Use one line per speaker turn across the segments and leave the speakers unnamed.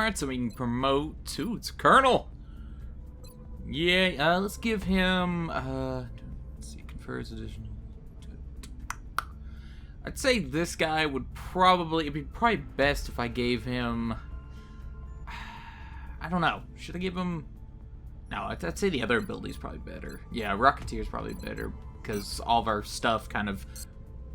Alright, so we can promote to... It's Colonel! Yeah, let's give him... let's see, confers additional... I'd say this guy would probably... It'd be probably best if I gave him... I don't know. Should I give him... No, I'd say the other ability's probably better. Yeah, Rocketeer's probably better, because all of our stuff kind of...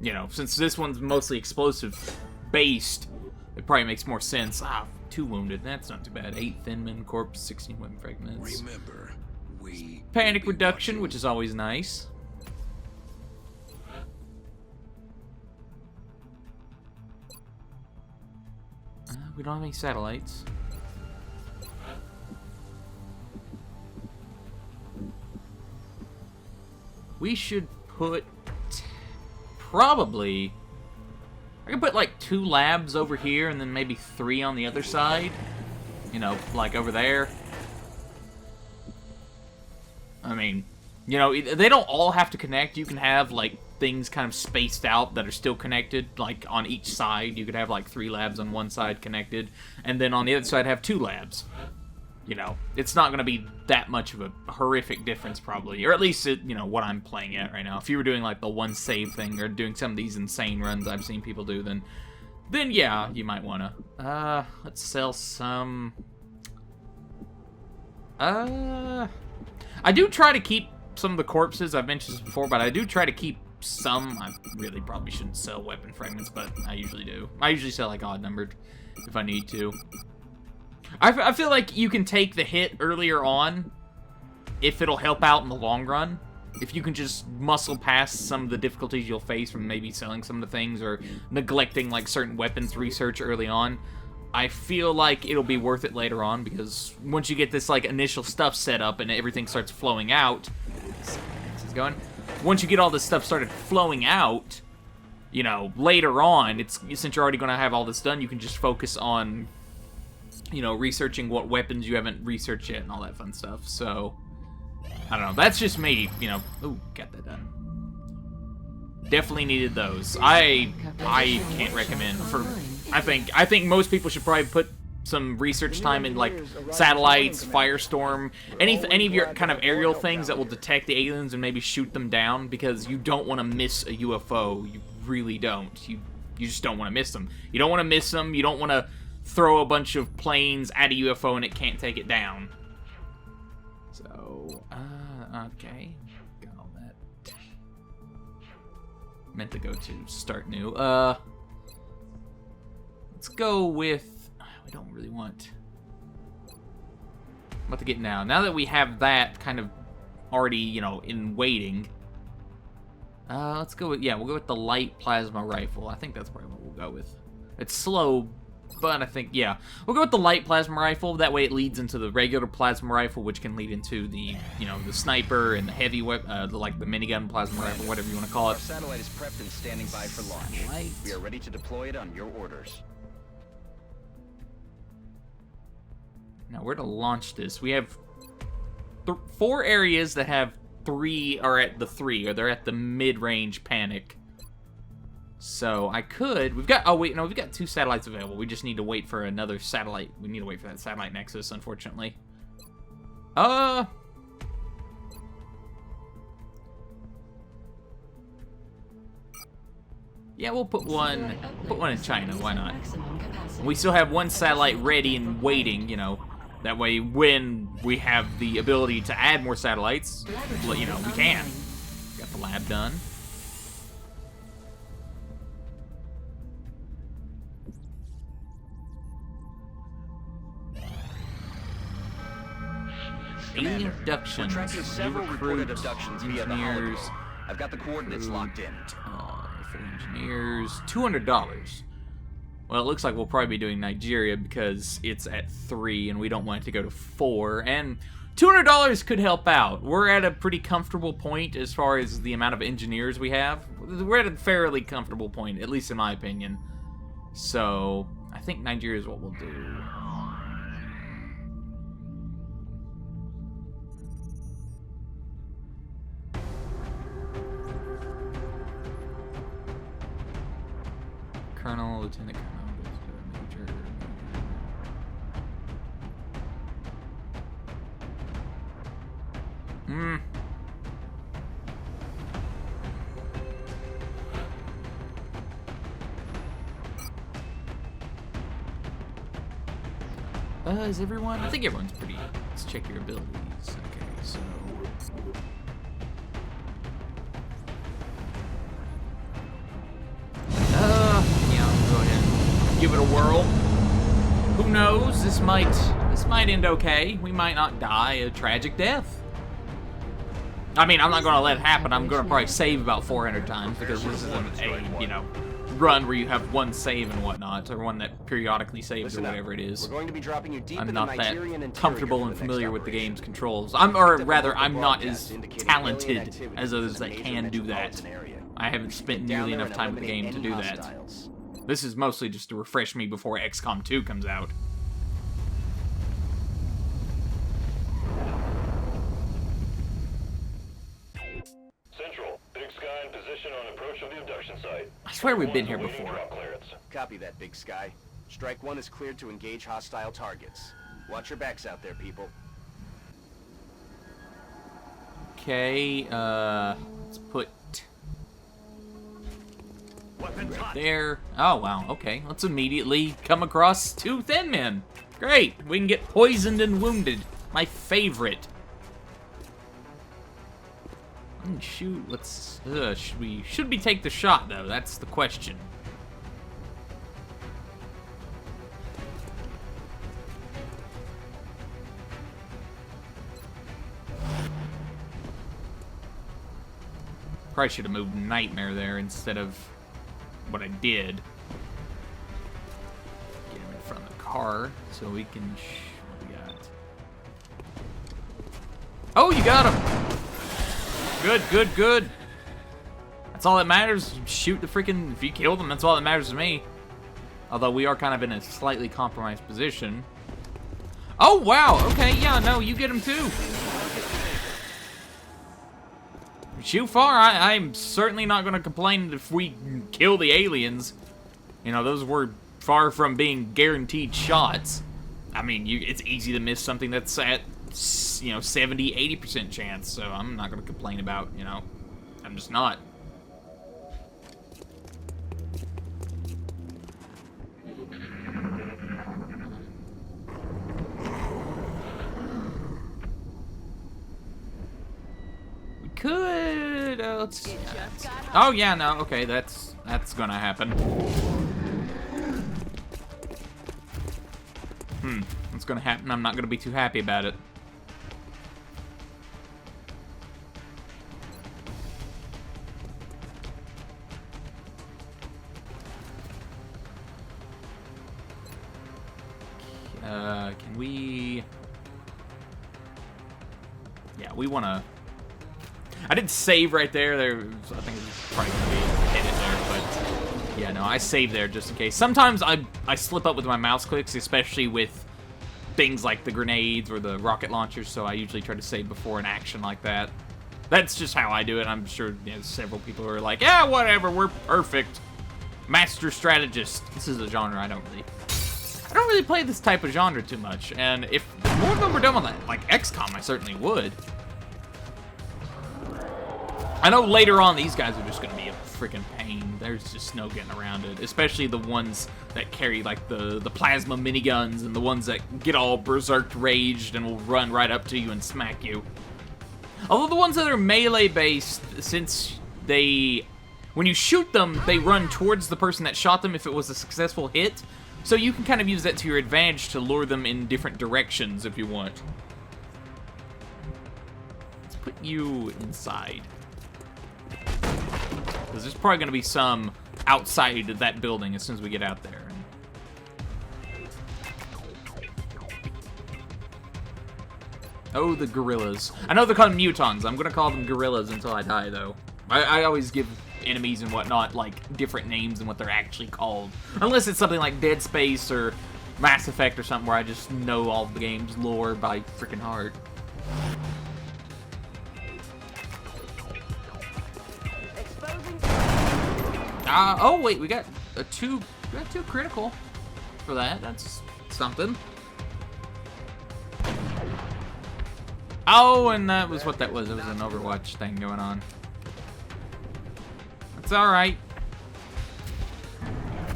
You know, since this one's mostly explosive-based, it probably makes more sense. 2 wounded. That's not too bad. 8 Thinman corpse, 16 weapon fragments.
Remember, we
Panic reduction, which is always nice. We don't have any satellites. We should put probably... I could put like 2 labs over here and then maybe 3 on the other side. You know, like over there. I mean, you know, they don't all have to connect. You can have like things kind of spaced out that are still connected, like on each side. You could have like 3 labs on one side connected, and then on the other side have 2 labs. You know, it's not going to be that much of a horrific difference, probably. Or at least, you know, what I'm playing at right now. If you were doing, like, the one save thing, or doing some of these insane runs I've seen people do, then yeah, you might want to. Let's sell some... I do try to keep some of the corpses. I've mentioned this before, but I do try to keep some. I really probably shouldn't sell weapon fragments, but I usually do. I usually sell, like, odd-numbered if I need to. I feel like you can take the hit earlier on if it'll help out in the long run. If you can just muscle past some of the difficulties you'll face from maybe selling some of the things or neglecting like certain weapons research early on, I feel like it'll be worth it later on, because once you get this like initial stuff set up and everything starts flowing out, once you get all this stuff started flowing out, you know, later on, since you're already going to have all this done, you can just focus on, you know, researching what weapons you haven't researched yet and all that fun stuff. So, I don't know. That's just me, you know. Ooh, got that done. Definitely needed those. I can't recommend for... I think most people should probably put some research time in, like, satellites, Firestorm, any of your kind of aerial things that will detect the aliens and maybe shoot them down, because you don't want to miss a UFO. You really don't. You just don't want to miss them. You don't want to miss them. You don't want to throw a bunch of planes at a UFO and it can't take it down. So, okay. Got all that. Meant to go to start new. Let's go with... We don't really want... What to get now? Now that we have that kind of already, you know, in waiting. Let's go with... Yeah, we'll go with the light plasma rifle. I think that's probably what we'll go with. It's slow, but I think, yeah. We'll go with the light plasma rifle. That way it leads into the regular plasma rifle, which can lead into the, you know, the sniper and the heavy weapon, like the minigun plasma rifle, whatever you want to call it.
Our satellite is prepped and standing by for launch. We are ready to deploy it on your orders.
Now, where to launch this? We have 4 areas that have 3 are at the 3, or they're at the mid-range panic. So I could... We've got... Oh, wait, no, we've got 2 satellites available. We just need to wait for another satellite. We need to wait for that satellite nexus, unfortunately. Yeah, we'll put one in China. Why not? We still have 1 satellite ready and waiting, you know. That way, when we have the ability to add more satellites, you know, we can. Got the lab done. Alien abductions.
We're tracking several reported abductions via the
engineers.
I've got the coordinates locked in.
For engineers, $200. Well, it looks like we'll probably be doing Nigeria because it's at 3 and we don't want it to go to 4. And $200 could help out. We're at a pretty comfortable point as far as the amount of engineers we have. We're at a fairly comfortable point, at least in my opinion. So, I think Nigeria is what we'll do. Colonel, Lieutenant Colonel, Major. Hmm. Is everyone? I think everyone's pretty. Let's check your abilities. Okay, so. Yeah, I'll go ahead and give it a whirl. Who knows? This might end okay. We might not die a tragic death. I mean, I'm not gonna let it happen. I'm gonna probably save about 400 times because this isn't a, you know, run where you have one save and whatnot, or one that periodically saves or whatever it is.
We're going to be dropping you deep
I'm
in the
not that
Nigerian interior
comfortable
for
and
the
familiar
next
with the
operation.
game's controls. I'm not as talented as those that can do that. I haven't spent nearly enough time with the game to do that. This is mostly just to refresh me before XCOM 2 comes out.
Central, Big Sky in position on approach of the abduction site.
I swear we've been here
Awaiting
before.
drop clearance.
Copy that, Big Sky. Strike 1 is cleared to engage hostile targets. Watch your backs out there, people.
Okay, let's put right there. Oh, wow, okay. Let's immediately come across 2 thin men. Great, we can get poisoned and wounded. My favorite. Shoot, let's, should we take the shot, though? That's the question. Probably should have moved Nightmare there instead of what I did. Get him in front of the car so we can. What we got? Oh, you got him! Good, good, good. That's all that matters. Shoot the freaking. If you kill them, that's all that matters to me. Although we are kind of in a slightly compromised position. Oh, wow. Okay, yeah, no, you get him too. Shoot far, I'm certainly not going to complain if we kill the aliens. You know, those were far from being guaranteed shots. I mean, it's easy to miss something that's at, you know, 70, 80% chance, so I'm not going to complain about, you know, I'm just not. Could let's. Oh yeah, no, okay, that's gonna happen. That's gonna happen. I'm not gonna be too happy about it. Can we? Yeah, we wanna. I did save right there. I think it's probably gonna be hit it there, but yeah, no, I saved there just in case. Sometimes I slip up with my mouse clicks, especially with things like the grenades or the rocket launchers. So I usually try to save before an action like that. That's just how I do it. I'm sure several people are like, yeah, whatever, we're perfect. Master strategist. This is a genre I don't really play this type of genre too much. And if more of them were done on that, like XCOM, I certainly would. I know later on these guys are just going to be a freaking pain. There's just no getting around it. Especially the ones that carry like the plasma miniguns and the ones that get all berserk raged and will run right up to you and smack you. Although the ones that are melee based, since when you shoot them, they run towards the person that shot them if it was a successful hit. So you can kind of use that to your advantage to lure them in different directions if you want. Let's put you inside. Because there's probably going to be some outside of that building as soon as we get out there. Oh, the gorillas. I know they're called mutons. I'm going to call them gorillas until I die, though. I always give enemies and whatnot, like, different names and what they're actually called. Unless it's something like Dead Space or Mass Effect or something where I just know all the game's lore by freaking heart. Oh wait, we got two critical for that. That's something. Oh, and that was what that was. It was an Overwatch thing going on. It's alright.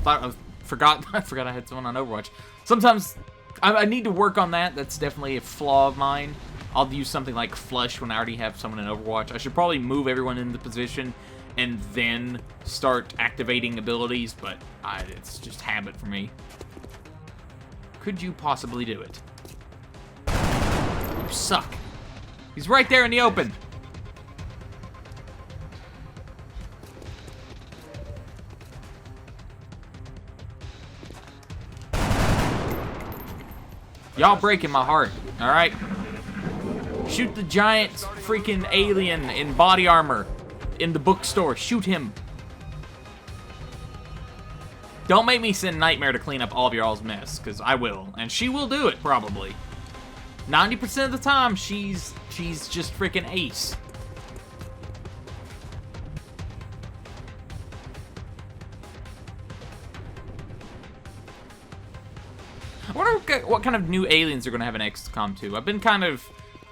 I forgot I had someone on Overwatch. Sometimes I need to work on that. That's definitely a flaw of mine. I'll use something like flush when I already have someone in Overwatch. I should probably move everyone into position and then start activating abilities, but it's just habit for me. Could you possibly do it? You suck. He's right there in the open. Y'all breaking my heart, alright? Shoot the giant freaking alien in body armor in the bookstore. Shoot him. Don't make me send Nightmare to clean up all of y'all's mess, because I will. And she will do it, probably. 90% of the time, she's just freaking ace. I wonder what kind of new aliens they're gonna have in XCOM 2.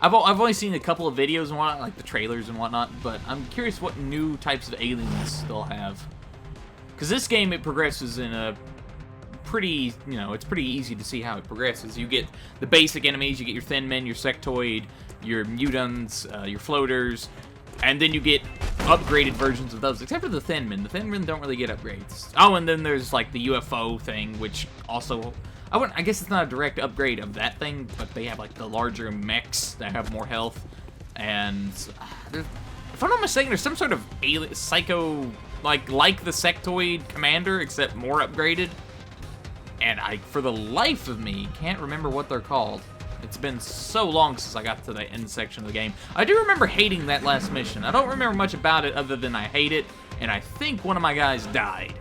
I've only seen a couple of videos and whatnot, like the trailers and whatnot, but I'm curious what new types of aliens they'll have. Because this game, it progresses in a pretty, it's pretty easy to see how it progresses. You get the basic enemies, you get your Thin Men, your Sectoid, your Mutants, your Floaters, and then you get upgraded versions of those, except for the Thin Men. The Thin Men don't really get upgrades. Oh, and then there's, like, the UFO thing, which also... I guess it's not a direct upgrade of that thing, but they have, like, the larger mechs that have more health. And, if I'm not mistaken, there's some sort of alien, psycho, like the Sectoid Commander, except more upgraded. And I, for the life of me, can't remember what they're called. It's been so long since I got to the end section of the game. I do remember hating that last mission. I don't remember much about it other than I hate it, and I think one of my guys died.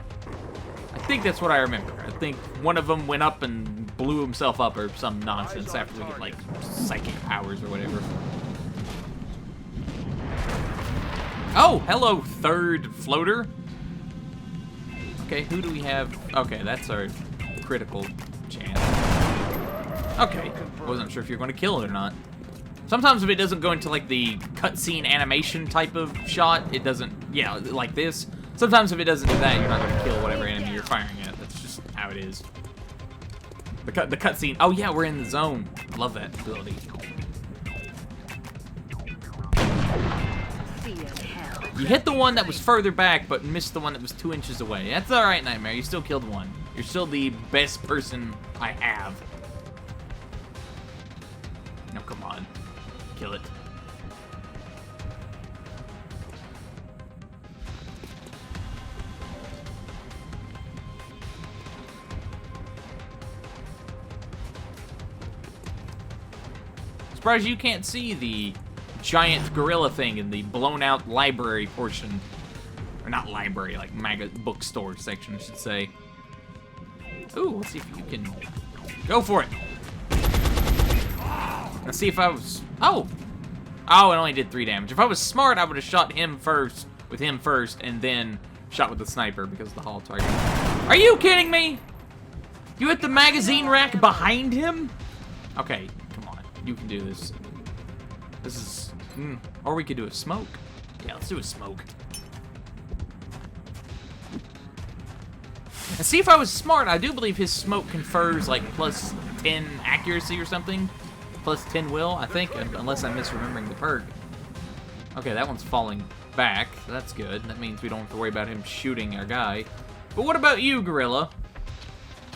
I think that's what I remember. I think one of them went up and blew himself up or some nonsense after we get, like, psychic powers or whatever. Oh, hello, third floater. Okay, who do we have? Okay, that's our critical chance. Okay, wasn't sure if you're going to kill it or not. Sometimes if it doesn't go into, like, the cutscene animation type of shot, it doesn't, yeah, like this. Sometimes if it doesn't do that, you're not going to kill whatever enemy you're firing at. That's just how it is. The cutscene, oh yeah, we're in the zone. I love that ability. You hit the one that was further back, but missed the one that was 2 inches away. That's alright, Nightmare. You still killed one. You're still the best person I have. No, come on. Kill it. Surprised you can't see the giant gorilla thing in the blown out library portion. Or not library, like bookstore section, I should say. Ooh, let's see if you can go for it. Let's see if I was... Oh! Oh, it only did 3 damage. If I was smart, I would have shot him first, with him first, and then shot with the sniper because of the hall target. Are you kidding me? You hit the magazine rack behind him? Okay, come on. You can do this. This is... Or we could do a smoke. Yeah, let's do a smoke. And see, if I was smart, I do believe his smoke confers, like, plus 10 accuracy or something. Plus 10 will, I think, unless I'm misremembering the perk. Okay, that one's falling back. That's good. That means we don't have to worry about him shooting our guy. But what about you, Gorilla?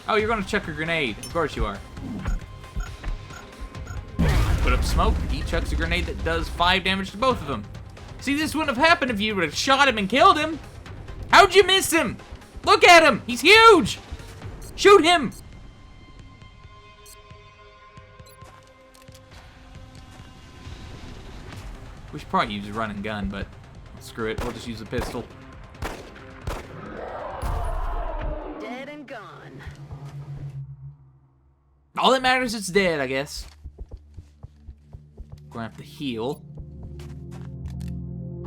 Oh, you're gonna chuck a grenade. Of course you are. Put up smoke. He chucks a grenade that does 5 damage to both of them. See, this wouldn't have happened if you would have shot him and killed him. How'd you miss him? Look at him! He's huge! Shoot him! We should probably use a run and gun, but screw it. We'll just use a pistol.
Dead and gone.
All that matters is it's dead, I guess. Gonna have to heal.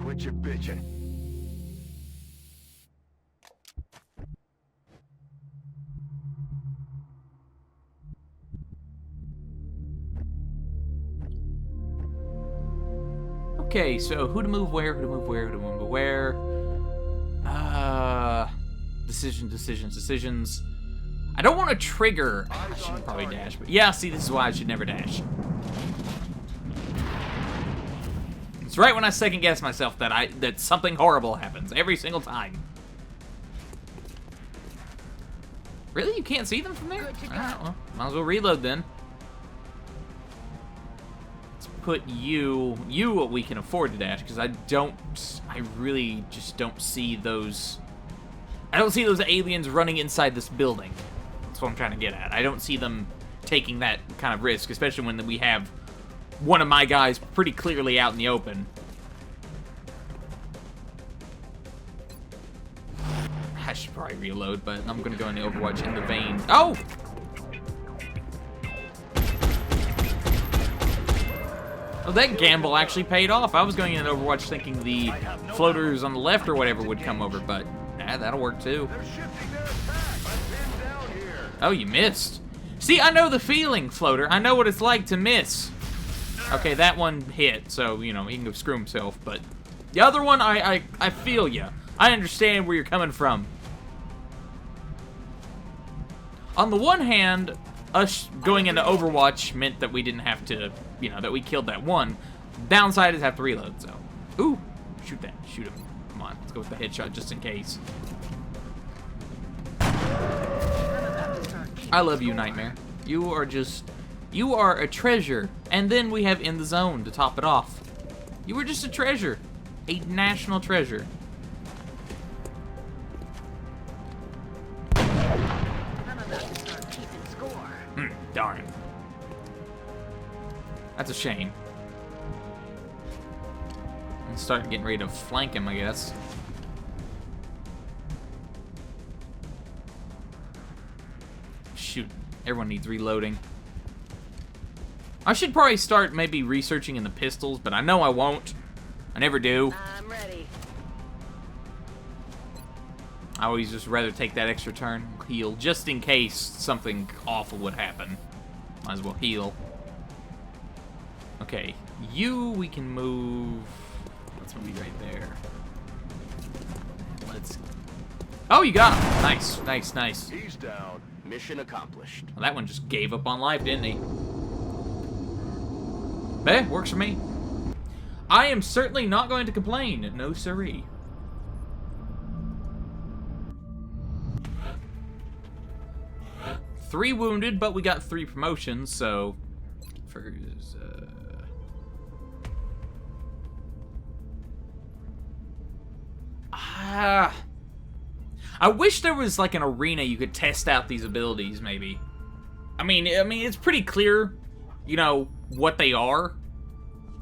Quit your bitching.
Okay, so who to move where, who to move where, who to move where. Decisions. I don't want to trigger. I should probably dash, but yeah, see, this is why I should never dash. It's right when I second guess myself that something horrible happens every single time. Really? You can't see them from there? Alright, well, might as well reload then. Let's put you what we can afford to dash, because I really just don't see those. I don't see those aliens running inside this building. That's what I'm trying to get at. I don't see them taking that kind of risk, especially when we have one of my guys pretty clearly out in the open. I should probably reload, but I'm gonna go into Overwatch in the vein. Oh! Oh, that gamble actually paid off. I was going into Overwatch thinking the floaters on the left or whatever would come over, but that'll work too. Oh, you missed. See, I know the feeling, floater. I know what it's like to miss. Okay, that one hit, so, you know, he can go screw himself, but the other one, I feel ya. I understand where you're coming from. On the one hand, us going into Overwatch meant that we didn't have to, you know, that we killed that one. Downside is have to reload, so. Ooh, shoot that, shoot him. Come on, let's go with the headshot just in case. I love you, Nightmare. You are a treasure. And then we have In the Zone to top it off. You were just a treasure. A national treasure. Darn. That's a shame. I'm starting getting ready to flank him, I guess. Shoot. Everyone needs reloading. I should probably start maybe researching in the pistols, but I know I won't. I never do.
I'm ready.
I always just rather take that extra turn, heal, just in case something awful would happen. Might as well heal. Okay, we can move. Let's move you right there. Let's. Oh, you got him. Nice, nice, nice.
He's down. Mission accomplished.
Well, that one just gave up on life, didn't he? Eh, works for me. I am certainly not going to complain. No siree. Three wounded, but we got 3 promotions, so... I wish there was like an arena you could test out these abilities, maybe. I mean, it's pretty clear, you know, what they are,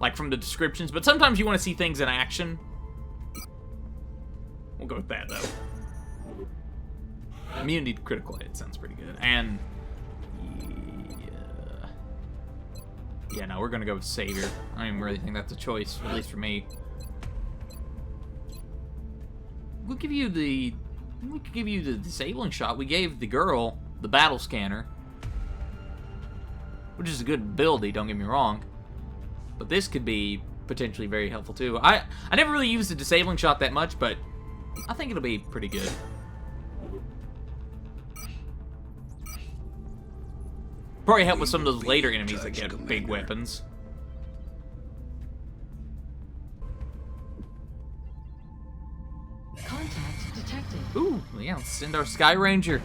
like from the descriptions, but sometimes you want to see things in action. We'll go with that, though. Immunity to critical hit sounds pretty good. And yeah, no, we're gonna go with Savior. I don't even really think that's a choice, at least for me. We could give you the disabling shot. We gave the girl the battle scanner, which is a good ability, don't get me wrong. But this could be potentially very helpful too. I never really used the disabling shot that much, but I think it'll be pretty good. Probably help with some of those later enemies that get big weapons.
Contact detected.
Ooh, yeah, let's send our Sky Ranger.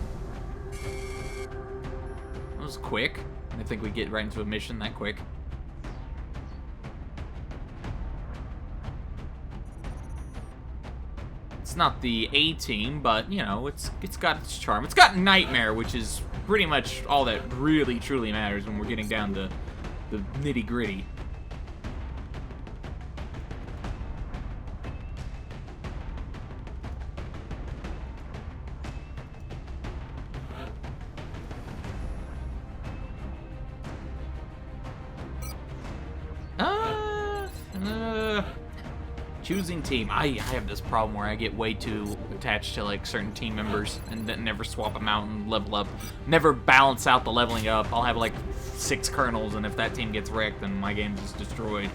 That was quick. I think we get right into a mission that quick. It's not the A team, but you know, it's got its charm. It's got Nightmare, which is pretty much all that really truly matters when we're getting down to the nitty-gritty. Choosing team. I have this problem where I get way too attached to like certain team members and then never swap them out and level up. Never balance out the leveling up. I'll have like 6 colonels, and if that team gets wrecked, then my game's just destroyed.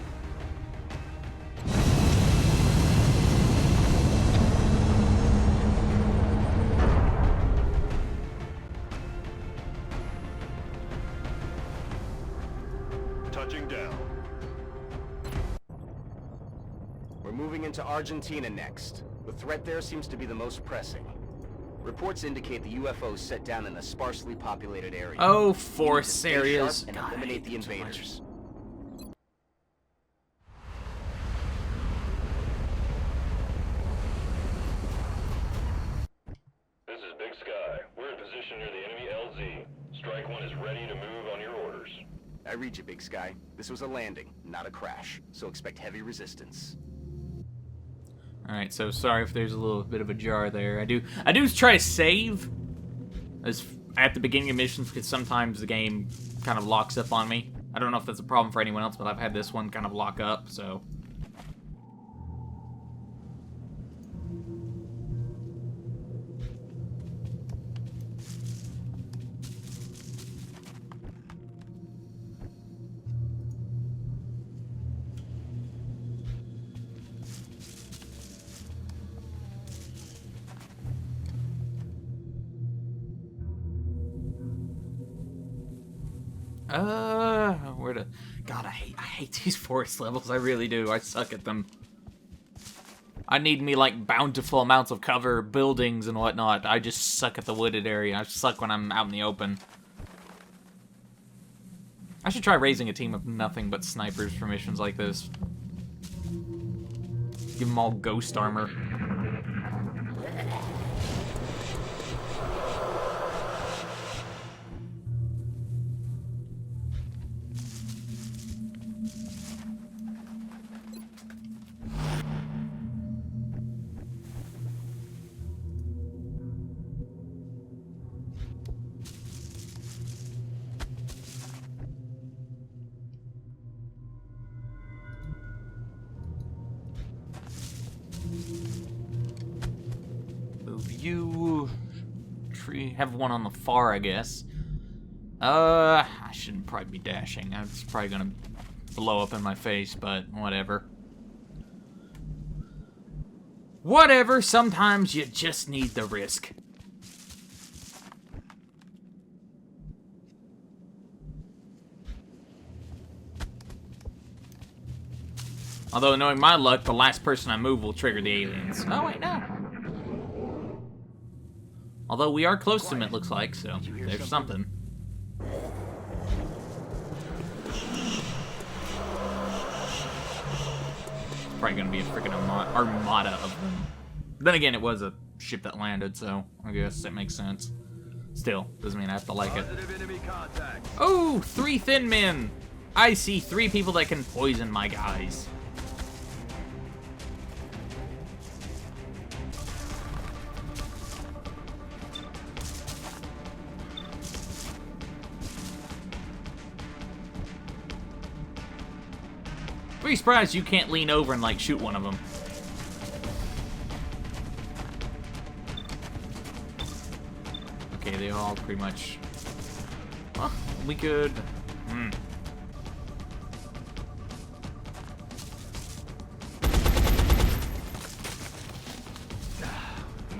moving into Argentina next. The threat there seems to be the most pressing. Reports indicate the UFOs set down in a sparsely populated area.
Oh,
We need to
forest
stay
areas.
sharp and
God, I
eliminate
hate
the
them so much.
invaders.
This is Big Sky. We're in position near the enemy LZ. Strike One is ready to move on your orders.
I read you, Big Sky. This was a landing, not a crash, so expect heavy resistance.
Alright, so sorry if there's a little bit of a jar there. I do try to save as at the beginning of missions because sometimes the game kind of locks up on me. I don't know if that's a problem for anyone else, but I've had this one kind of lock up, so. Where to? God, I hate these forest levels. I really do. I suck at them. I need me like bountiful amounts of cover, buildings and whatnot. I just suck at the wooded area. I suck when I'm out in the open. I should try raising a team of nothing but snipers for missions like this. Give them all ghost armor. You tree have one on the far, I guess. I shouldn't probably be dashing. It's probably gonna blow up in my face, but whatever. Whatever, sometimes you just need the risk. Although, knowing my luck, the last person I move will trigger the aliens. Oh, wait, no. Although we are close to them, it looks like, so there's something. Probably gonna be a freaking armada of them. Then again, it was a ship that landed, so I guess it makes sense. Still, doesn't mean I have to like it. Oh, 3 thin men! I see 3 people that can poison my guys. Pretty surprised you can't lean over and, like, shoot one of them. Okay, they all pretty much... Well, we could...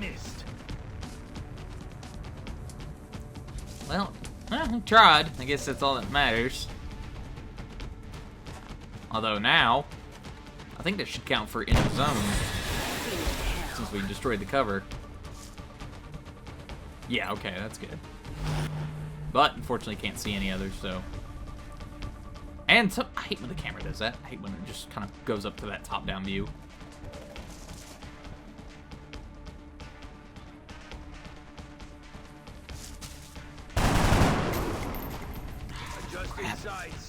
Missed.
Well, we tried. I guess that's all that matters. Although now, I think that should count for in the zone, since we destroyed the cover. Yeah, okay, that's good. But, unfortunately, can't see any others, so... And so, I hate when the camera does that. I hate when it just kind of goes up to that top-down view.
Adjusting sights.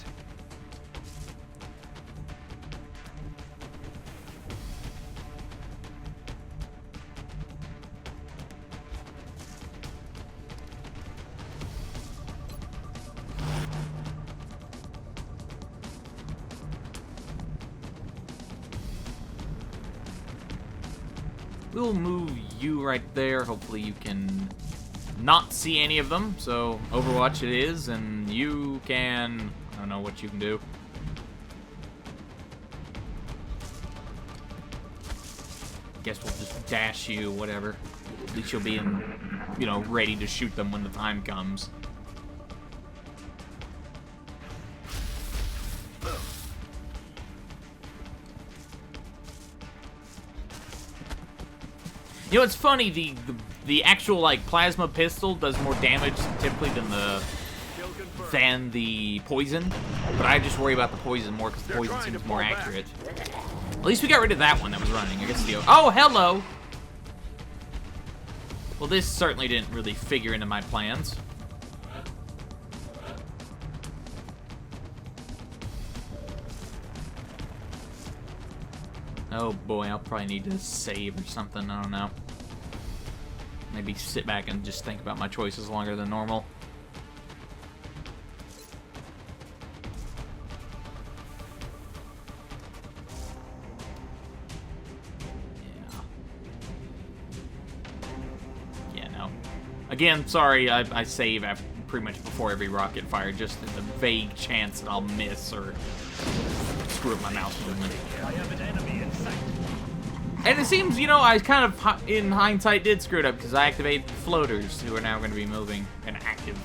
We'll move you right there. Hopefully you can not see any of them. So, Overwatch it is, and you can... I don't know what you can do. Guess we'll just dash you, whatever. At least you'll be in, you know, ready to shoot them when the time comes. You know, it's funny, the actual, like, plasma pistol does more damage typically than the poison. But I just worry about the poison more because the poison seems more accurate. At least we got rid of that one that was running. I guess the... Oh, hello! Well, this certainly didn't really figure into my plans. Oh boy, I'll probably need to save or something, I don't know. Maybe sit back and just think about my choices longer than normal. Yeah, no. Again, sorry, I save after, pretty much before every rocket fire, just in the vague chance that I'll miss or screw up my mouse movement. And it seems, you know, I kind of, in hindsight, did screw it up because I activated the floaters, who are now going to be moving and active.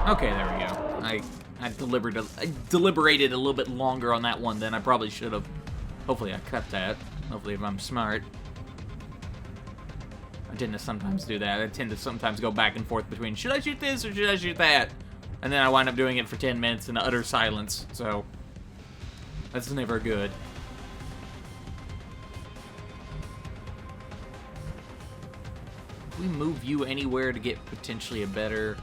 Okay, there we go. I deliberated a little bit longer on that one than I probably should have. Hopefully I cut that. Hopefully if I'm smart. I tend to sometimes do that. I tend to sometimes go back and forth between, should I shoot this or should I shoot that? And then I wind up doing it for 10 minutes in utter silence. So, that's never good. Can we move you anywhere to get potentially a better...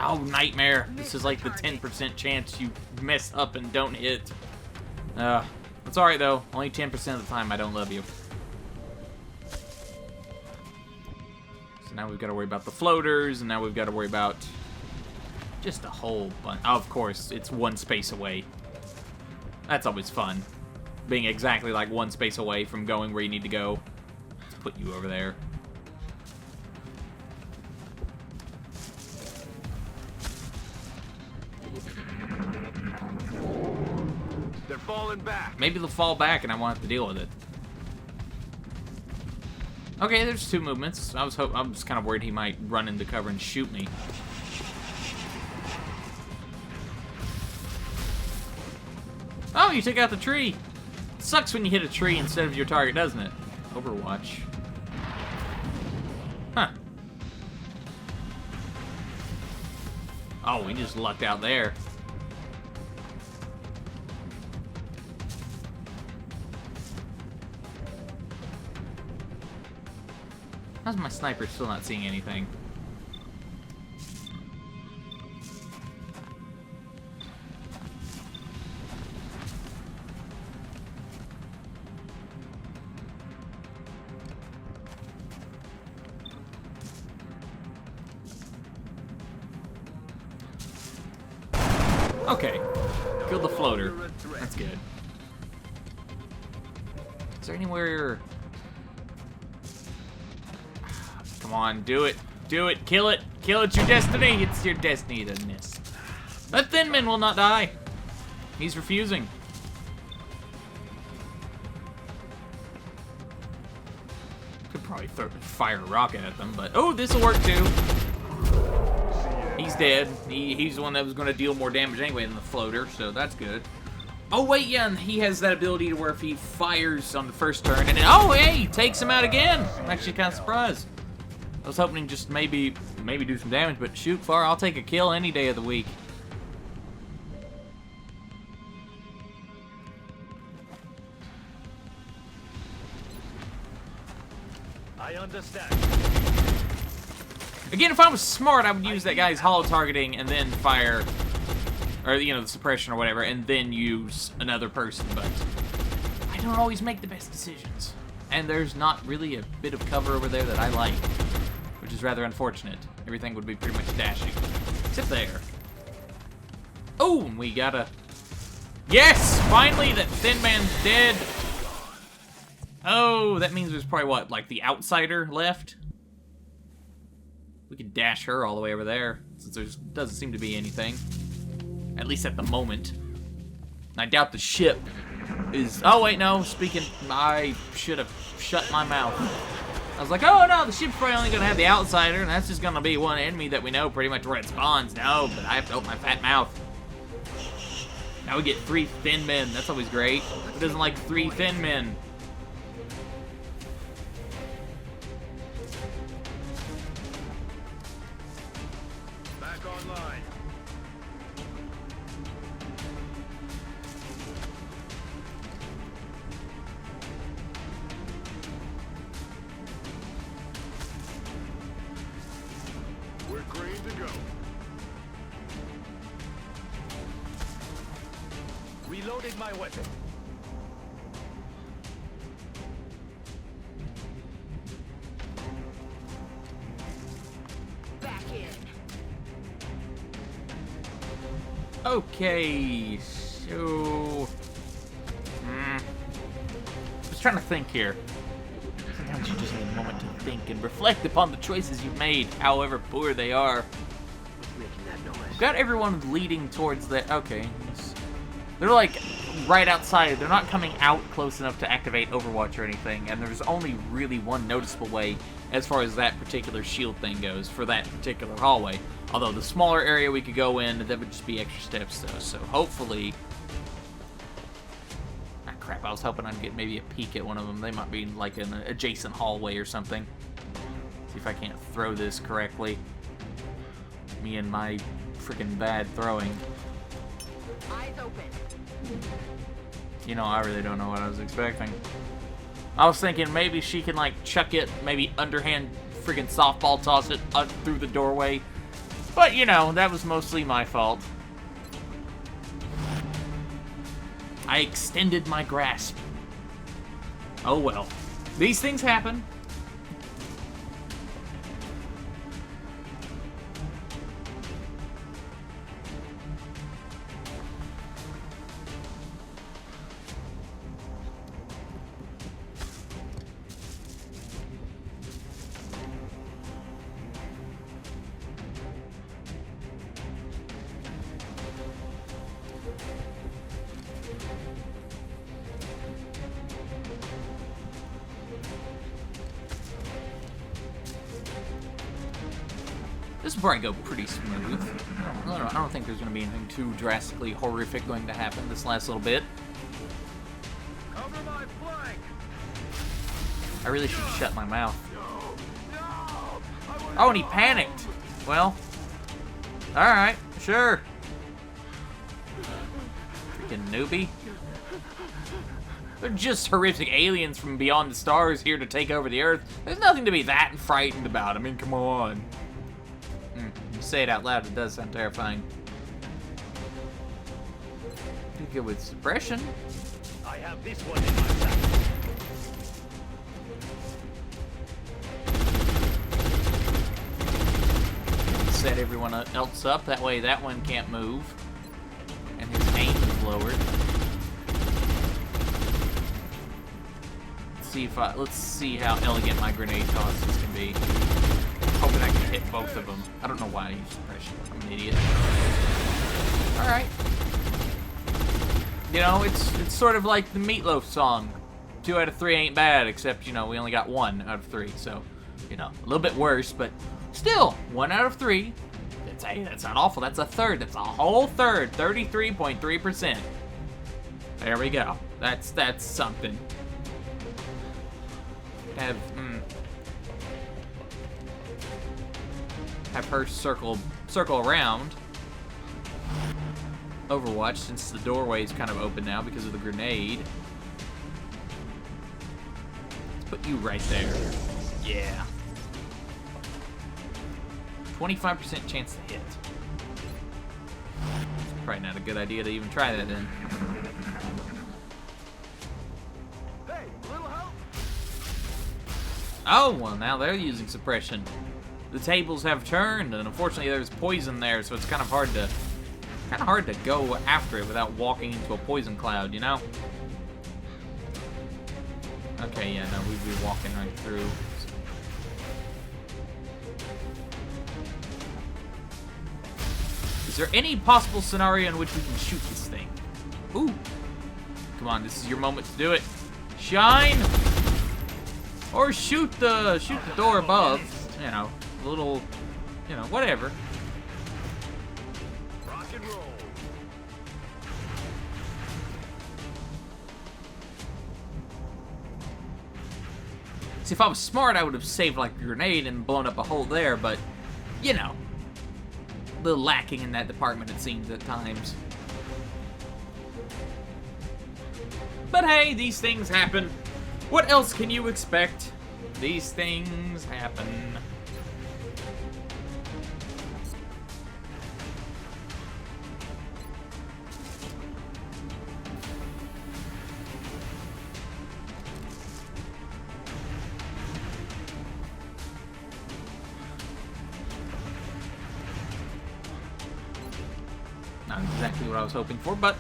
Oh, nightmare. This is like the 10% chance you mess up and don't hit. It's alright though. Only 10% of the time I don't love you. So now we've got to worry about the floaters, and now we've got to worry about just a whole bunch. Oh, of course, it's one space away. That's always fun. Being exactly like one space away from going where you need to go. Let's put you over there.
They're falling back.
Maybe they'll fall back and I won't have to deal with it. Okay, there's two movements. I was kind of worried he might run into cover and shoot me. Oh, you took out the tree. It sucks when you hit a tree instead of your target, doesn't it? Overwatch. Huh. Oh, we just lucked out there. How's my sniper still not seeing anything? Okay. Killed the floater. That's good. Is there anywhere... Come on, do it. Do it. Kill it. Kill it. Your destiny. It's your destiny to miss. But Thin Man will not die. He's refusing. Could probably fire a rocket at them, but... Oh, this'll work too. He's dead. He's the one that was going to deal more damage anyway than the floater, so that's good. Oh, wait, yeah, and he has that ability to where if he fires on the first turn, and then... Oh, hey, he takes him out again. I'm actually kind of surprised. I was hoping just maybe do some damage, but shoot, far, I'll take a kill any day of the week.
I understand.
Again, if I was smart, I would use that guy's hollow targeting and then fire, or, you know, the suppression or whatever, and then use another person, but I don't always make the best decisions. And there's not really a bit of cover over there that I like, which is rather unfortunate. Everything would be pretty much dashing. Except there. Oh, and we got a... Yes! Finally, that Thin Man's dead! Oh, that means there's probably, what, like the outsider left? We could dash her all the way over there, since there doesn't seem to be anything. At least at the moment. And I doubt the ship is... Oh, wait, no. Speaking... I should have shut my mouth. I was like, oh, no, the ship's probably only going to have the outsider, and that's just going to be one enemy that we know pretty much where it spawns. No, but I have to open my fat mouth. Now we get 3 thin men. That's always great. Who doesn't like 3 thin men?
Back online. We're green to go. Reloading my weapon.
Back in.
Okay, so... Just trying to think here. Sometimes you just need a moment to think and reflect upon the choices you've made, however poor they are.
What's making that noise?
We've got everyone leading towards the... Okay. They're like right outside. They're not coming out close enough to activate Overwatch or anything, and there's only really one noticeable way as far as that particular shield thing goes for that particular hallway. Although the smaller area we could go in, that would just be extra steps though, so hopefully... Ah, crap, I was hoping I'd get maybe a peek at one of them. They might be in like an adjacent hallway or something. See if I can't throw this correctly. Me and my freaking bad throwing.
Eyes open.
You know, I really don't know what I was expecting. I was thinking maybe she can, like, chuck it, maybe underhand friggin' softball toss it up through the doorway. But, you know, that was mostly my fault. I extended my grasp. Oh well. These things happen. This will probably go pretty smooth. I don't think there's going to be anything too drastically horrific going to happen this last little bit.
Cover my flank.
I really should shut my mouth.
No.
Oh, and he panicked. Well, alright, sure. Freaking newbie. They're just horrific aliens from beyond the stars here to take over the Earth. There's nothing to be that frightened about. I mean, come on. You say it out loud, it does sound terrifying. Pretty good with suppression.
I have this one in my sack.
Set everyone else up, that way that one can't move. And his aim is lowered. Let's see how elegant my grenade tosses can be. Hoping I can hit both of them. I don't know why I use suppression. I'm an idiot. Alright. You know, it's sort of like the Meatloaf song. 2 out of 3 ain't bad, except, you know, we only got 1 out of 3. So, you know, a little bit worse, but still, 1 out of 3. That's not awful. That's a third. That's a whole third. 33.3%. There we go. That's something. Have her circle around Overwatch, since the doorway is kind of open now because of the grenade. Let's put you right there. Yeah. 25% chance to hit. It's probably not a good idea to even try that then.
Hey, a little help.
Oh, well, now they're using suppression. The tables have turned, and unfortunately there's poison there, so it's kind of hard to go after it without walking into a poison cloud, you know? Okay, yeah, no, we'd be walking right through. Is there any possible scenario in which we can shoot this thing? Ooh. Come on, this is your moment to do it. Shine! Or shoot the door above. You know, a little, you know, whatever.
Rock and roll.
See, if I was smart, I would have saved, like, a grenade and blown up a hole there, but, you know. A little lacking in that department, it seems, at times. But hey, these things happen. What else can you expect? These things happen. Not exactly what I was hoping for, but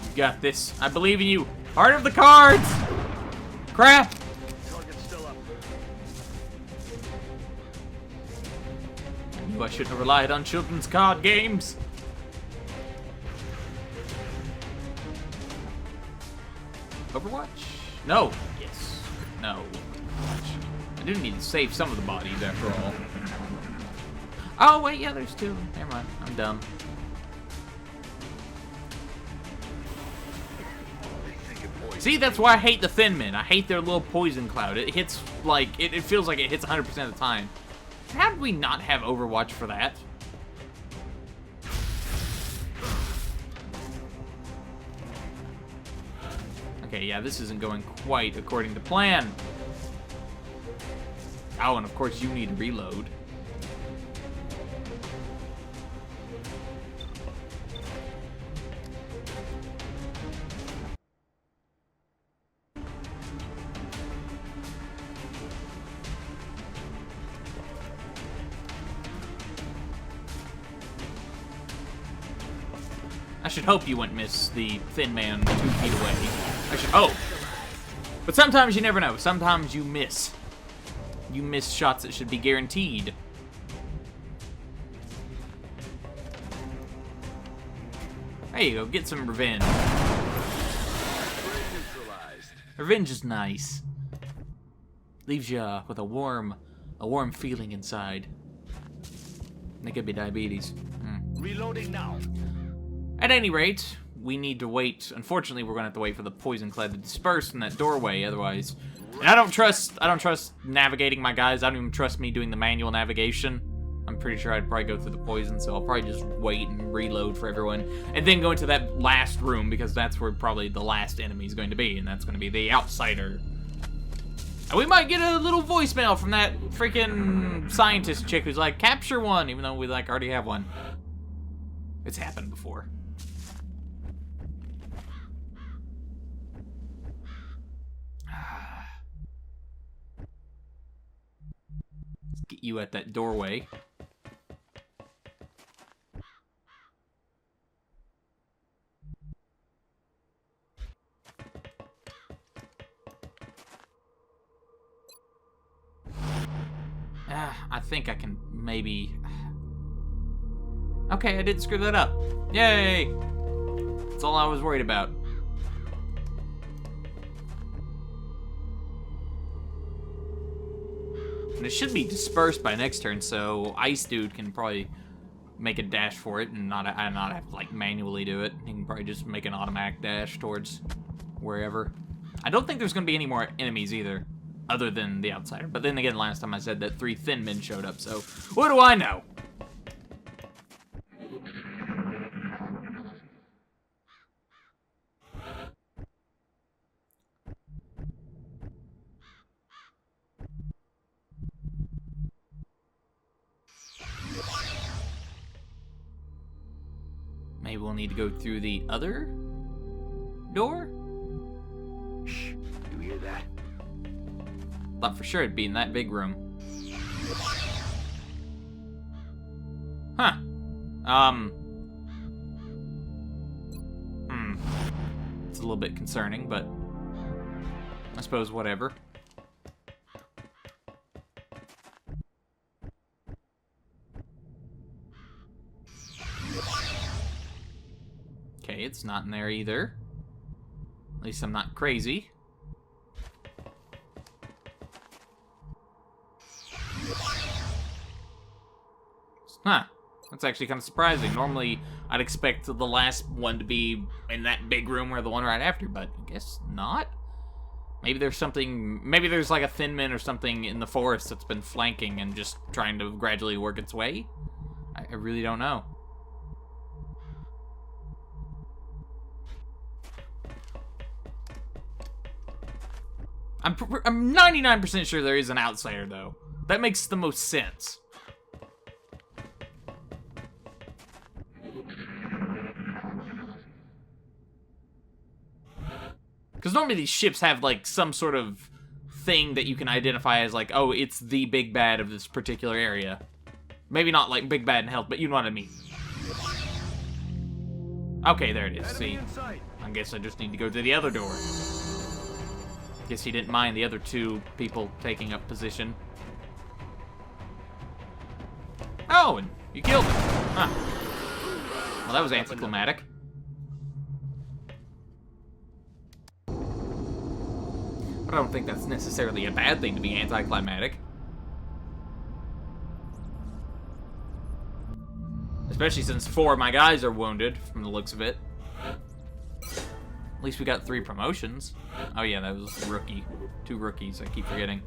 you got this. I believe in you. Heart of the cards! Crap!
Target's still up.
I knew I shouldn't have relied on children's card games. Overwatch? No. Yes. No. I didn't need to save some of the bodies after all. Oh, wait, yeah, there's two. Never mind. I'm dumb. See, that's why I hate the Thin Men. I hate their little poison cloud. It hits, like, it feels like it hits 100% of the time. How did we not have Overwatch for that? Okay, yeah, this isn't going quite according to plan. Oh, and of course you need to reload. I should hope you wouldn't miss the Thin Man 2 feet away. I should hope. But sometimes you never know. Sometimes you miss. You miss shots that should be guaranteed. There you go. Get some revenge. Revenge is nice. Leaves you with a warm feeling inside. It could be diabetes.
Reloading now.
At any rate, we need to wait. Unfortunately, we're gonna have to wait for the poison cloud to disperse in that doorway. Otherwise, and I don't trust navigating my guys. I don't even trust me doing the manual navigation. I'm pretty sure I'd probably go through the poison, so I'll probably just wait and reload for everyone, and then go into that last room because that's where probably the last enemy is going to be, and that's going to be the outsider. And we might get a little voicemail from that freaking scientist chick who's like, "Capture one," even though we like already have one. It's happened before. Let's get you at that doorway. I think I can maybe... Okay, I didn't screw that up. Yay! That's all I was worried about. And it should be dispersed by next turn, so Ice Dude can probably make a dash for it and not have to, like, manually do it. He can probably just make an automatic dash towards wherever. I don't think there's going to be any more enemies either, other than the outsider. But then again, last time I said that 3 Thin Men showed up, so what do I know? Maybe we'll need to go through the other door?
Shh, you hear that?
Thought for sure it'd be in that big room. Huh. It's a little bit concerning, but I suppose whatever. Okay, it's not in there either. At least I'm not crazy. Huh. That's actually kind of surprising. Normally, I'd expect the last one to be in that big room or the one right after, but I guess not. Maybe there's something... Maybe there's like a thin man or something in the forest that's been flanking and just trying to gradually work its way. I really don't know. I'm 99% sure there is an outsider, though. That makes the most sense. Because normally these ships have, like, some sort of thing that you can identify as, like, oh, it's the big bad of this particular area. Maybe not, like, big bad in health, but you know what I mean. Okay, there it is. See? I guess I just need to go to the other door. Guess he didn't mind the other two people taking up position. Oh, and you killed him. Huh. Well, that was anticlimactic. But I don't think that's necessarily a bad thing to be anticlimactic. Especially since 4 of my guys are wounded, from the looks of it. At least we got 3 promotions. Oh yeah, that was a rookie. 2 rookies, I keep forgetting.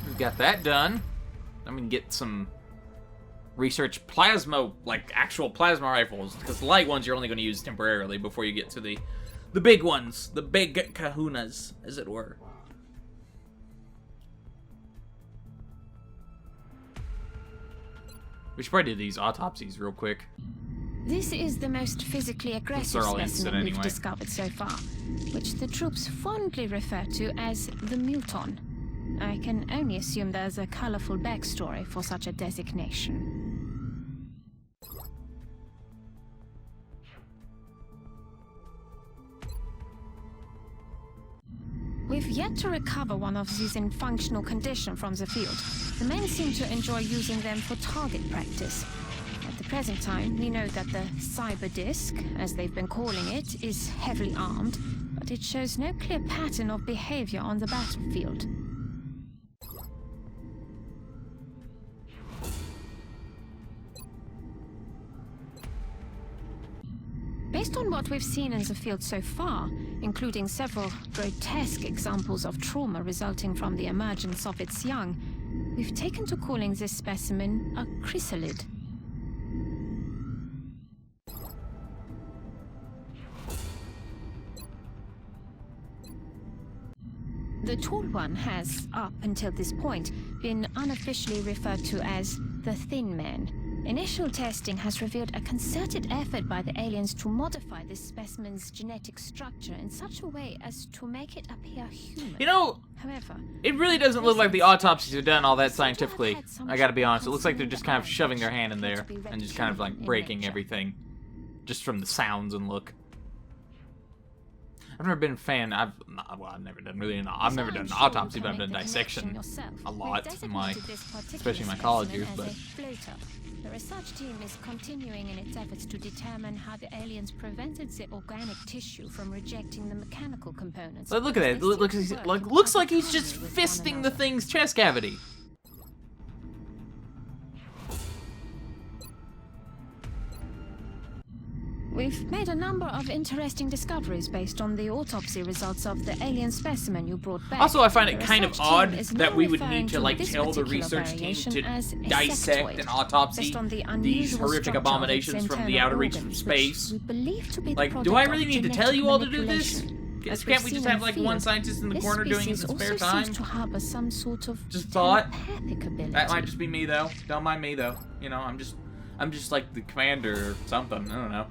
We've got that done. I'm gonna get some research plasma, like actual plasma rifles, because the light ones you're only going to use temporarily before you get to the big ones, the big kahunas, as it were. We should probably do these autopsies real quick.
This is the most physically aggressive specimen we've discovered so far, which the troops fondly refer to as the muton. I can only assume there's a colorful backstory for such a designation. We've yet to recover one of these in functional condition from the field. The men seem to enjoy using them for target practice. At the present time, we know that the cyber disc, as they've been calling it, is heavily armed, but it shows no clear pattern of behavior on the battlefield. Based on what we've seen in the field so far, including several grotesque examples of trauma resulting from the emergence of its young, we've taken to calling this specimen a chrysalid. The tall one has, up until this point, been unofficially referred to as the Thin Man. Initial testing has revealed a concerted effort by the aliens to modify this specimen's genetic structure in such a way as to make it appear human.
You know,
however,
it really doesn't look like the autopsies are done all that scientifically. I gotta be honest, it looks like they're just kind of shoving their hand in there and just kind of like breaking everything. Just from the sounds and look. I've never been a fan. I've never done an autopsy, but I've done dissection a lot in my, especially my college years. But
the research team is continuing in its efforts to determine how the aliens prevented the organic tissue from rejecting the mechanical components.
Look at that! Looks like he's just fisting the thing's chest cavity.
We've made a number of interesting discoveries based on the autopsy results of the alien specimen you brought back.
Also, I find it kind of odd that we would need to, like, tell the research team to dissect and autopsy these horrific abominations from the outer reaches of space. Like, do I really need to tell you all to do this?
As
Can't we
we've
just
seen
have
in
like
the
one
field,
scientist in the
this
corner doing it in
species
spare
also
time?
seems to harbor some sort of
Just thought.
telepathic ability.
That might just be me though. Don't mind me though. You know, I'm just like the commander or something. I don't know.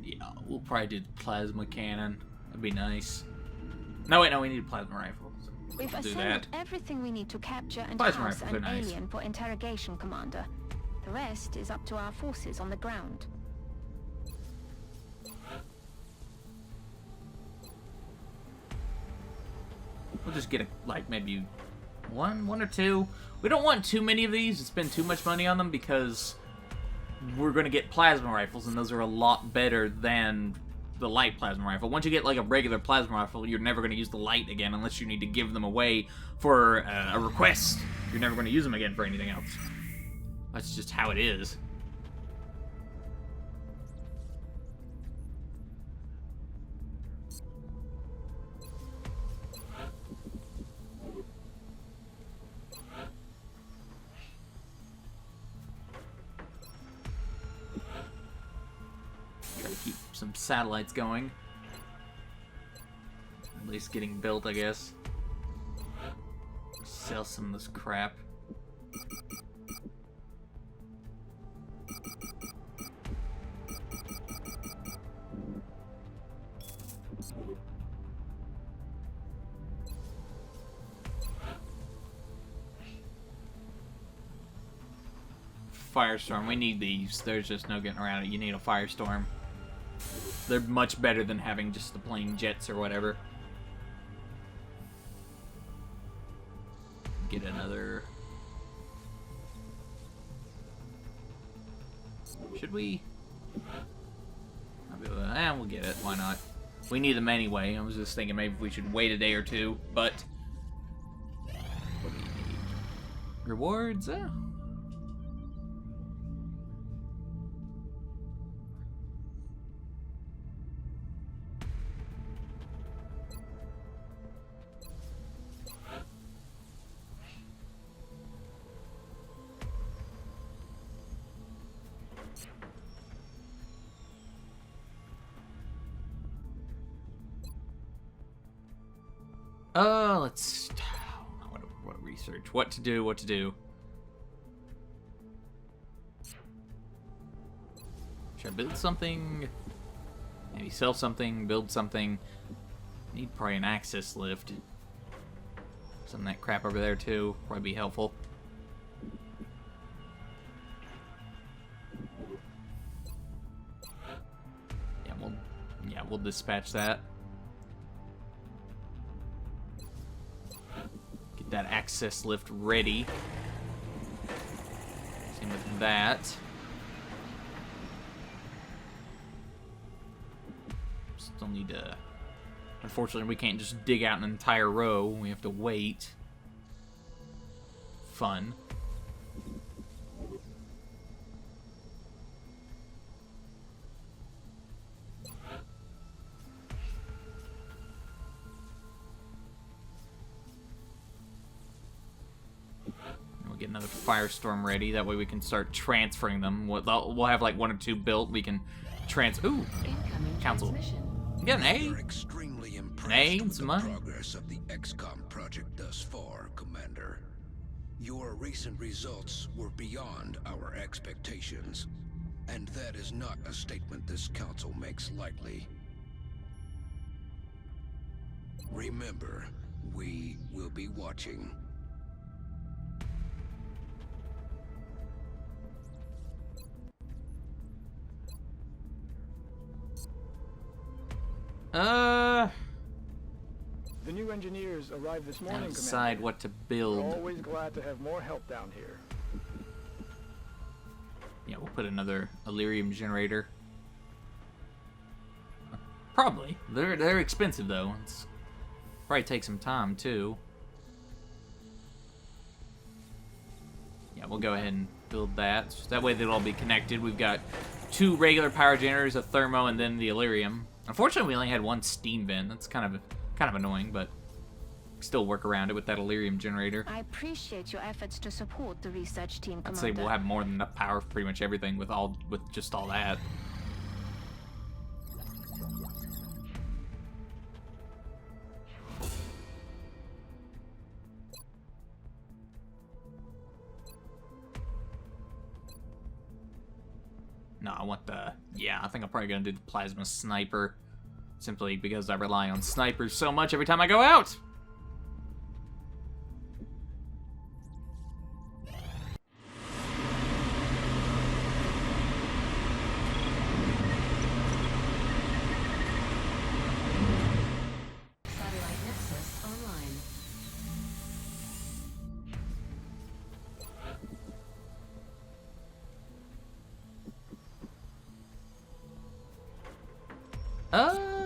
Yeah, we'll probably do the plasma cannon. That'd be nice. No, wait, no, we need a plasma rifle. So
We've
we'll do
assembled
that.
everything we need to capture and
Plasma
house
rifles are
an
nice.
alien for interrogation, Commander. The rest is up to our forces on the ground.
We'll just get maybe one or two. We don't want too many of these and spend too much money on them because we're gonna get plasma rifles, and those are a lot better than the light plasma rifle. Once you get like a regular plasma rifle, you're never gonna use the light again unless you need to give them away for a request. You're never gonna use them again for anything else. That's just how it is. Try to keep some satellites going. At least getting built, I guess. Sell some of this crap. Firestorm, we need these. There's just no getting around it. You need a Firestorm. They're much better than having just the plain jets or whatever. Get another... Should we? We'll get it. Why not? We need them anyway. I was just thinking maybe we should wait a day or two, but... What do you need? Rewards? Let's... What research? What to do, what to do. Should I build something? Maybe sell something, build something. Need probably an access lift. Some of that crap over there too. Probably be helpful. Yeah, we'll dispatch that. Get that access lift ready. Same with that. Still need to... Unfortunately, we can't just dig out an entire row. We have to wait. Fun. We'll get another Firestorm ready. That way we can start transferring them. We'll have like one or two built. We can Ooh! Council. You got an A?
We're extremely impressed
An A and
with
some
the
money?
progress of the XCOM project thus far, Commander. Your recent results were beyond our expectations, and that is not a statement this council makes lightly. Remember, we will be watching.
The new engineers arrived this morning,
Now
Commander.
decide what to
We're
build.
always glad to have more help down here.
Yeah, we'll put another Illyrium generator. Probably. They're expensive though. It's probably take some time too. Yeah, we'll go ahead and build that. So that way they'll all be connected. We've got 2 regular power generators, a thermo, and then the Illyrium. Unfortunately, we only had 1 steam vent. That's kind of annoying, but still work around it with that Illyrium generator.
I appreciate your efforts to support the research team,
I'd
Commander.
say we'll have more than enough power for pretty much everything with just all that. No, I want the... Yeah, I think I'm probably going to do the plasma sniper. Simply because I rely on snipers so much every time I go out.
Satellite nexus online.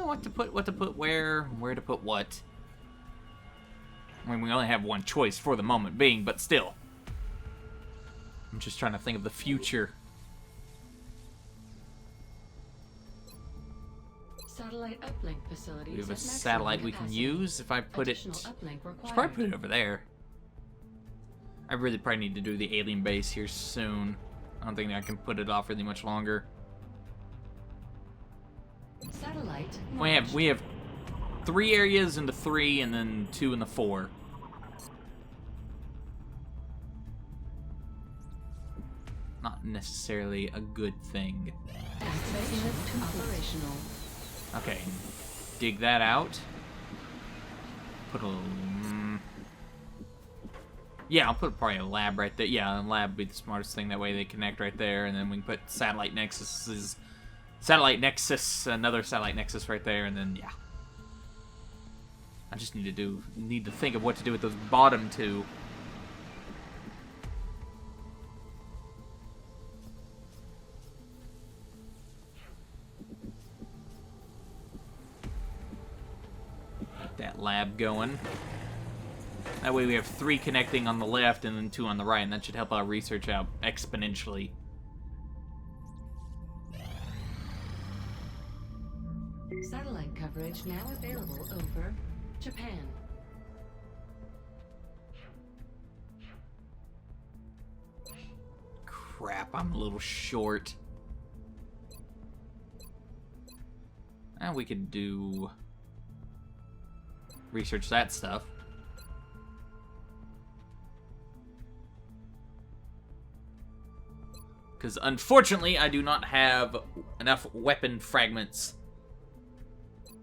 What to put where to put what. I mean, we only have one choice for the moment being, but still. I'm just trying to think of the future.
Satellite uplink facilities.
We have a
at maximum
satellite we can
capacity.
use. If I put it...
Additional uplink
Should
required.
probably put it over there. I really probably need to do the alien base here soon. I don't think I can put it off really much longer.
Satellite.
We have 3 areas in the 3 and then 2 in the 4. Not necessarily a good thing.
Activation operational.
Okay, dig that out. Put a... Yeah, I'll put probably a lab right there. Yeah, a lab would be the smartest thing. That way they connect right there, and then we can put satellite nexus, another satellite nexus right there, and then yeah. I just need to think of what to do with those bottom 2. Get that lab going. That way we have 3 connecting on the left and then 2 on the right, and that should help our research out exponentially.
Satellite coverage now available over Japan.
Crap, I'm a little short. And we could do... research that stuff. Because unfortunately, I do not have enough weapon fragments.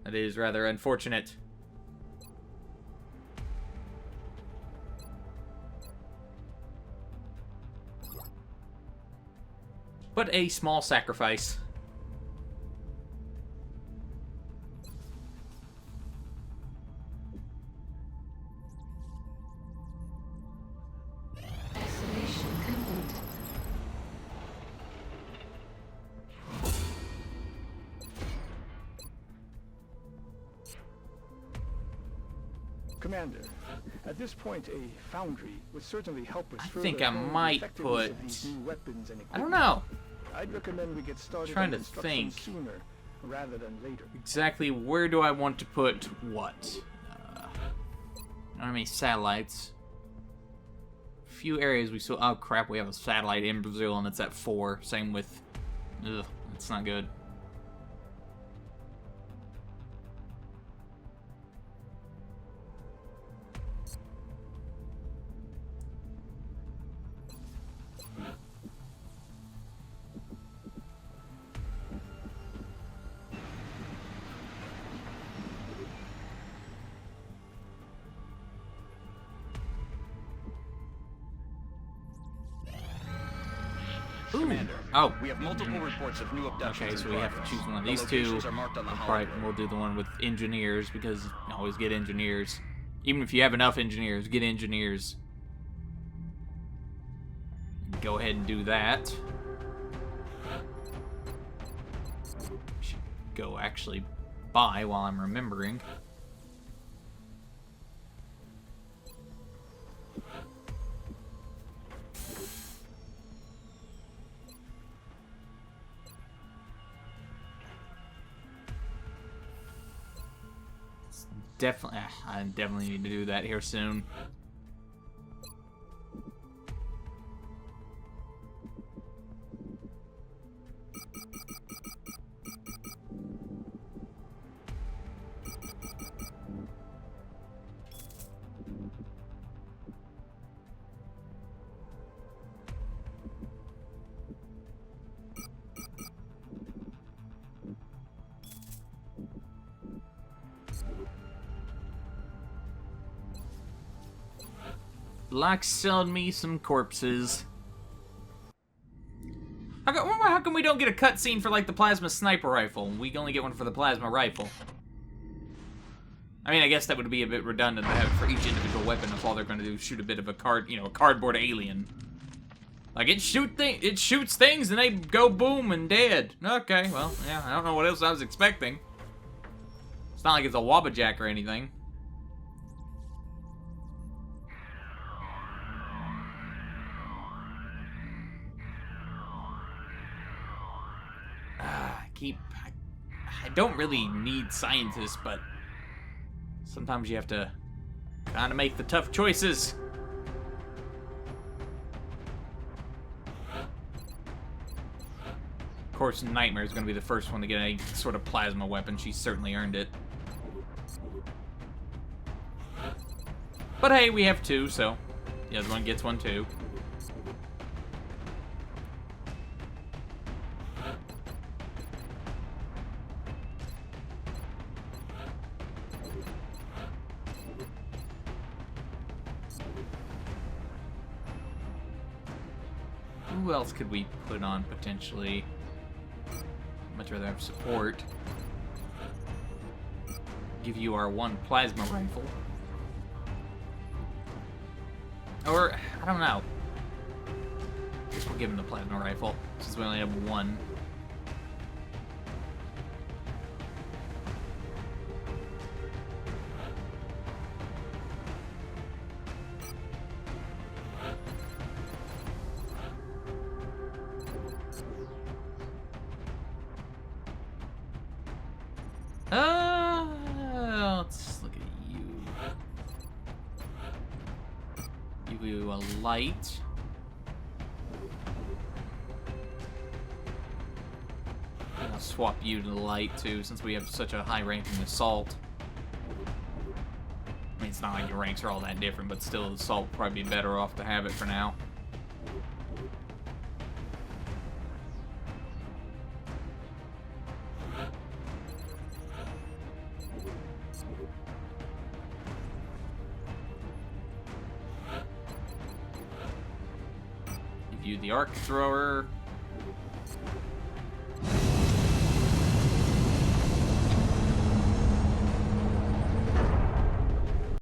That is rather unfortunate. But a small sacrifice.
Excavation complete.
Commander, at this point, a foundry would certainly help us
I
further
think I
hone the
might
effectiveness of
put-
these new weapons and
I don't
equipment.
know
I'd recommend we get started
Trying
on
to
construction
think.
sooner rather than later.
exactly where do I want to put what. I don't have any satellites. Few areas we still... Oh crap, we have a satellite in Brazil and it's at 4. Same with... Ugh, that's not good. Ooh.
Commander,
Oh.
we have multiple reports of new abductions.
Okay, so
in
we have to
progress.
choose one of
The
these two.
locations are marked on the
Right,
hologram.
we'll do the one with engineers because you always get engineers. Even if you have enough engineers, get engineers. Go ahead and do that. Should go actually buy while I'm remembering. Definitely, I definitely need to do that here soon. Like selling me some corpses. How come we don't get a cutscene for like the plasma sniper rifle? We only get one for the plasma rifle. I mean, I guess that would be a bit redundant to have it for each individual weapon if all they're going to do is shoot a bit of a cardboard alien. Like it shoots things and they go boom and dead. Okay, well, yeah, I don't know what else I was expecting. It's not like it's a Wabbajack or anything. I don't really need scientists, but sometimes you have to kind of make the tough choices. Of course, Nightmare is going to be the first one to get any sort of plasma weapon. She certainly earned it. But hey, we have two, so the other one gets one too. Who else could we put on potentially? Much rather have support. Give you our one plasma rifle. Or, I don't know. I guess we'll give him the plasma rifle, since we only have one. Let's look at you. Give you a light. And I'll swap you to the light too, since we have such a high ranking assault. I mean, it's not like your ranks are all that different, but still, assault would probably be better off to have it for now. You the arc thrower.